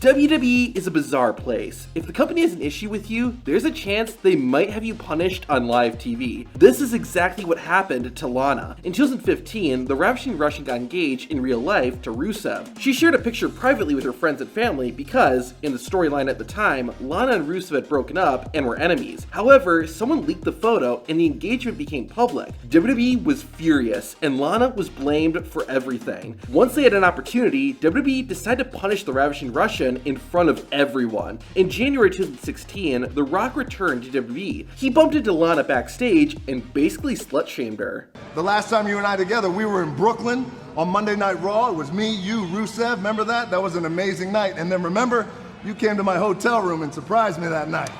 WWE is a bizarre place. If the company has an issue with you, there's a chance they might have you punished on live TV. This is exactly what happened to Lana. In 2015, the Ravishing Russian got engaged in real life to Rusev. She shared a picture privately with her friends and family because, in the storyline at the time, Lana and Rusev had broken up and were enemies. However, someone leaked the photo and the engagement became public. WWE was furious, and Lana was blamed for everything. Once they had an opportunity, WWE decided to punish the Ravishing Russian in front of everyone. In January 2016, The Rock returned to WWE. He bumped into Lana backstage and basically slut-shamed her. The last time you and I together, we were in Brooklyn on Monday Night Raw. It was me, you, Rusev. Remember that? That was an amazing night. And then remember, you came to my hotel room and surprised me that night.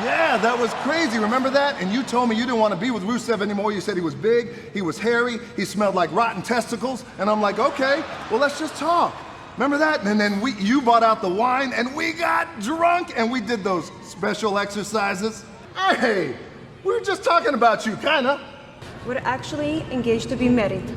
Yeah, that was crazy. Remember that? And you told me you didn't want to be with Rusev anymore. You said he was big, he was hairy, he smelled like rotten testicles. And I'm like, okay, well, let's just talk. Remember that? And then you brought out the wine and we got drunk and we did those special exercises. Hey, we were just talking about you, kinda. We're actually engaged to be married.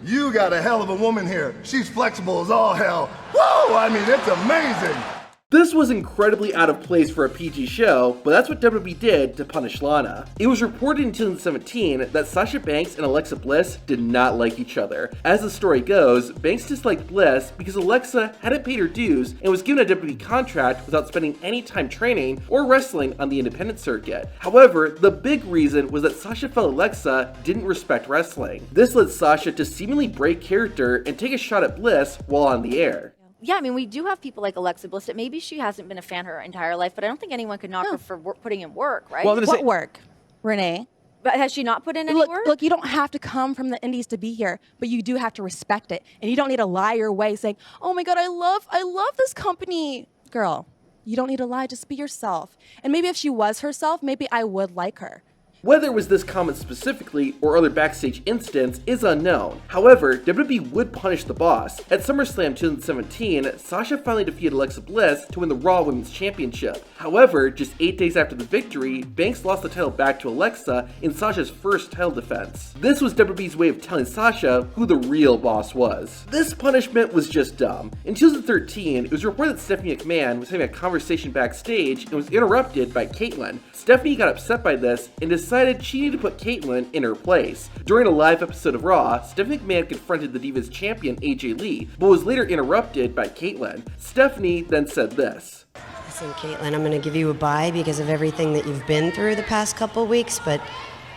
You got a hell of a woman here. She's flexible as all hell. Whoa, I mean, it's amazing. This was incredibly out of place for a PG show, but that's what WWE did to punish Lana. It was reported in 2017 that Sasha Banks and Alexa Bliss did not like each other. As the story goes, Banks disliked Bliss because Alexa hadn't paid her dues and was given a WWE contract without spending any time training or wrestling on the independent circuit. However, the big reason was that Sasha felt Alexa didn't respect wrestling. This led Sasha to seemingly break character and take a shot at Bliss while on the air. Yeah, I mean, we do have people like Alexa Bliss that maybe she hasn't been a fan her entire life, but I don't think anyone could knock her for putting in work, right? Well, what work, Renee? But has she not put in any work? Look, you don't have to come from the indies to be here, but you do have to respect it. And you don't need to lie your way saying, oh my God, I love this company. Girl, you don't need to lie, just be yourself. And maybe if she was herself, maybe I would like her. Whether it was this comment specifically or other backstage incidents is unknown. However, WWE would punish the boss. At SummerSlam 2017, Sasha finally defeated Alexa Bliss to win the Raw Women's Championship. However, just 8 days after the victory, Banks lost the title back to Alexa in Sasha's first title defense. This was WWE's way of telling Sasha who the real boss was. This punishment was just dumb. In 2013, it was reported that Stephanie McMahon was having a conversation backstage and was interrupted by Caitlyn. Stephanie got upset by this and decided she needed to put Caitlyn in her place. During a live episode of Raw, Stephanie McMahon confronted the Divas champion AJ Lee, but was later interrupted by Caitlyn. Stephanie then said this. Listen, Caitlyn, I'm going to give you a bye because of everything that you've been through the past couple weeks, but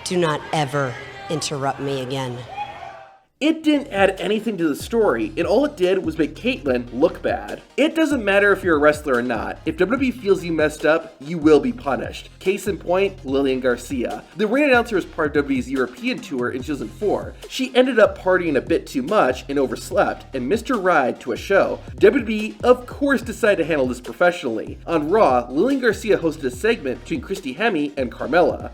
do not ever interrupt me again. It didn't add anything to the story, and all it did was make Caitlyn look bad. It doesn't matter if you're a wrestler or not. If WWE feels you messed up, you will be punished. Case in point, Lillian Garcia. The ring announcer was part of WWE's European tour in 2004. She ended up partying a bit too much and overslept and missed her ride to a show. WWE, of course, decided to handle this professionally. On Raw, Lillian Garcia hosted a segment between Christy Hemme and Carmella.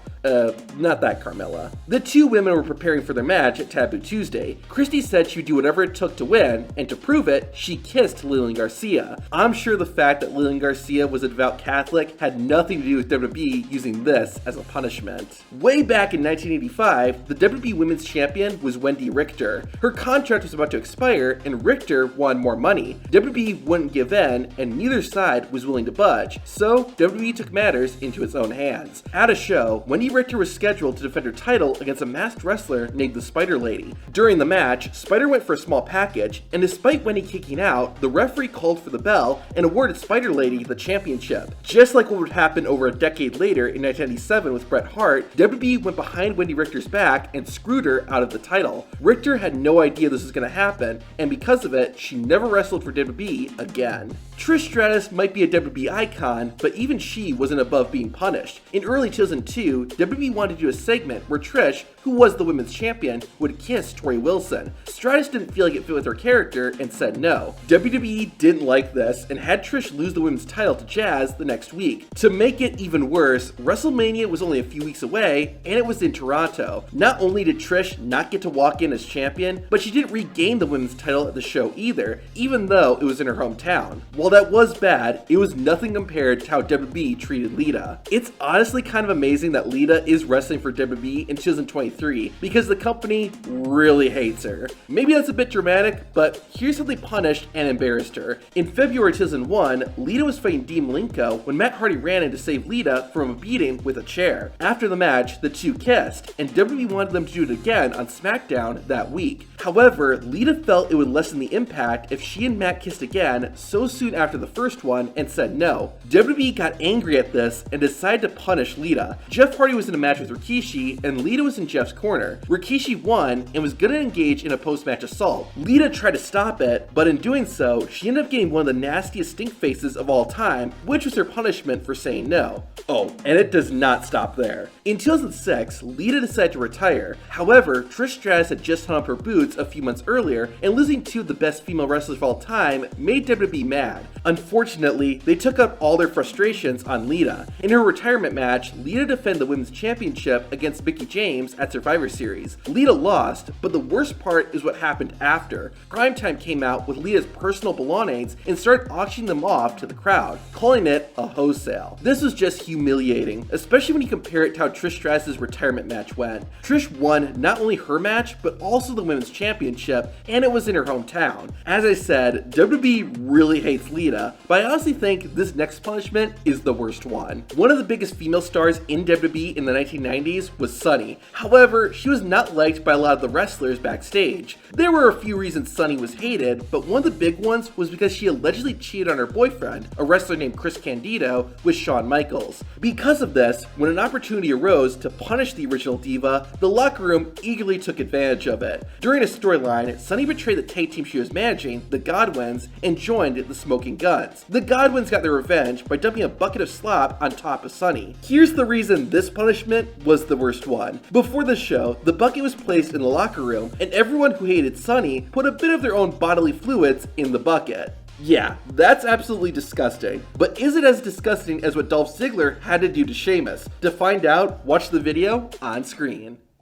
Not that Carmella. The two women were preparing for their match at Taboo Tuesday. Christy said she would do whatever it took to win, and to prove it, she kissed Lillian Garcia. I'm sure the fact that Lillian Garcia was a devout Catholic had nothing to do with WWE using this as a punishment. Way back in 1985, the WWE Women's Champion was Wendy Richter. Her contract was about to expire, and Richter wanted more money. WWE wouldn't give in, and neither side was willing to budge, so WWE took matters into its own hands. At a show, Wendy Richter was scheduled to defend her title against a masked wrestler named the Spider Lady. During the match, Spider went for a small package, and despite Wendy kicking out, the referee called for the bell and awarded Spider Lady the championship. Just like what would happen over a decade later in 1997 with Bret Hart, WWE went behind Wendy Richter's back and screwed her out of the title. Richter had no idea this was going to happen, and because of it, she never wrestled for WWE again. Trish Stratus might be a WWE icon, but even she wasn't above being punished. In early 2002, WWE wanted to do a segment where Trish, who was the women's champion, would kiss Tori Wilson. Stratus didn't feel like it fit with her character and said no. WWE didn't like this and had Trish lose the women's title to Jazz the next week. To make it even worse, WrestleMania was only a few weeks away and it was in Toronto. Not only did Trish not get to walk in as champion, but she didn't regain the women's title at the show either, even though it was in her hometown. While that was bad, it was nothing compared to how WWE treated Lita. It's honestly kind of amazing that Lita is wrestling for WWE in 2023 2023 because the company really hates her. Maybe that's a bit dramatic, but here's how they punished and embarrassed her. In February 2001, Lita was fighting Dean Malenko when Matt Hardy ran in to save Lita from a beating with a chair. After the match, the two kissed, and WWE wanted them to do it again on SmackDown that week. However, Lita felt it would lessen the impact if she and Matt kissed again so soon after the first one and said no. WWE got angry at this and decided to punish Lita. Jeff Hardy was in a match with Rikishi and Lita was in Jeff's corner. Rikishi won and was going to engage in a post-match assault. Lita tried to stop it, but in doing so, she ended up getting one of the nastiest stink faces of all time, which was her punishment for saying no. Oh, and it does not stop there. In 2006, Lita decided to retire. However, Trish Stratus had just hung up her boots a few months earlier, and losing two of the best female wrestlers of all time made WWE mad. Unfortunately, they took out all their frustrations on Lita. In her retirement match, Lita defended the Women's Championship against Mickie James at Survivor Series. Lita lost, but the worst part is what happened after. Primetime came out with Lita's personal belongings and started auctioning them off to the crowd, calling it a hose sale. This was just humiliating, especially when you compare it to how Trish Stratus' retirement match went. Trish won not only her match, but also the Women's Championship, and it was in her hometown. As I said, WWE really hates Lita, but I honestly think this next punishment is the worst one. One of the biggest female stars in WWE in the 1990s was Sunny. However, she was not liked by a lot of the wrestlers backstage. There were a few reasons Sunny was hated, but one of the big ones was because she allegedly cheated on her boyfriend, a wrestler named Chris Candido, with Shawn Michaels. Because of this, when an opportunity arose to punish the original diva, the locker room eagerly took advantage of it. During a storyline, Sunny betrayed the tag team she was managing, the Godwins, and joined the Smoking Guns. The Godwins got their revenge by dumping a bucket of slop on top of Sunny. Here's the reason this punishment was the worst one. Before the show, the bucket was placed in the locker room, and everyone who hated Sunny put a bit of their own bodily fluids in the bucket. Yeah, that's absolutely disgusting. But is it as disgusting as what Dolph Ziggler had to do to Sheamus? To find out, watch the video on screen.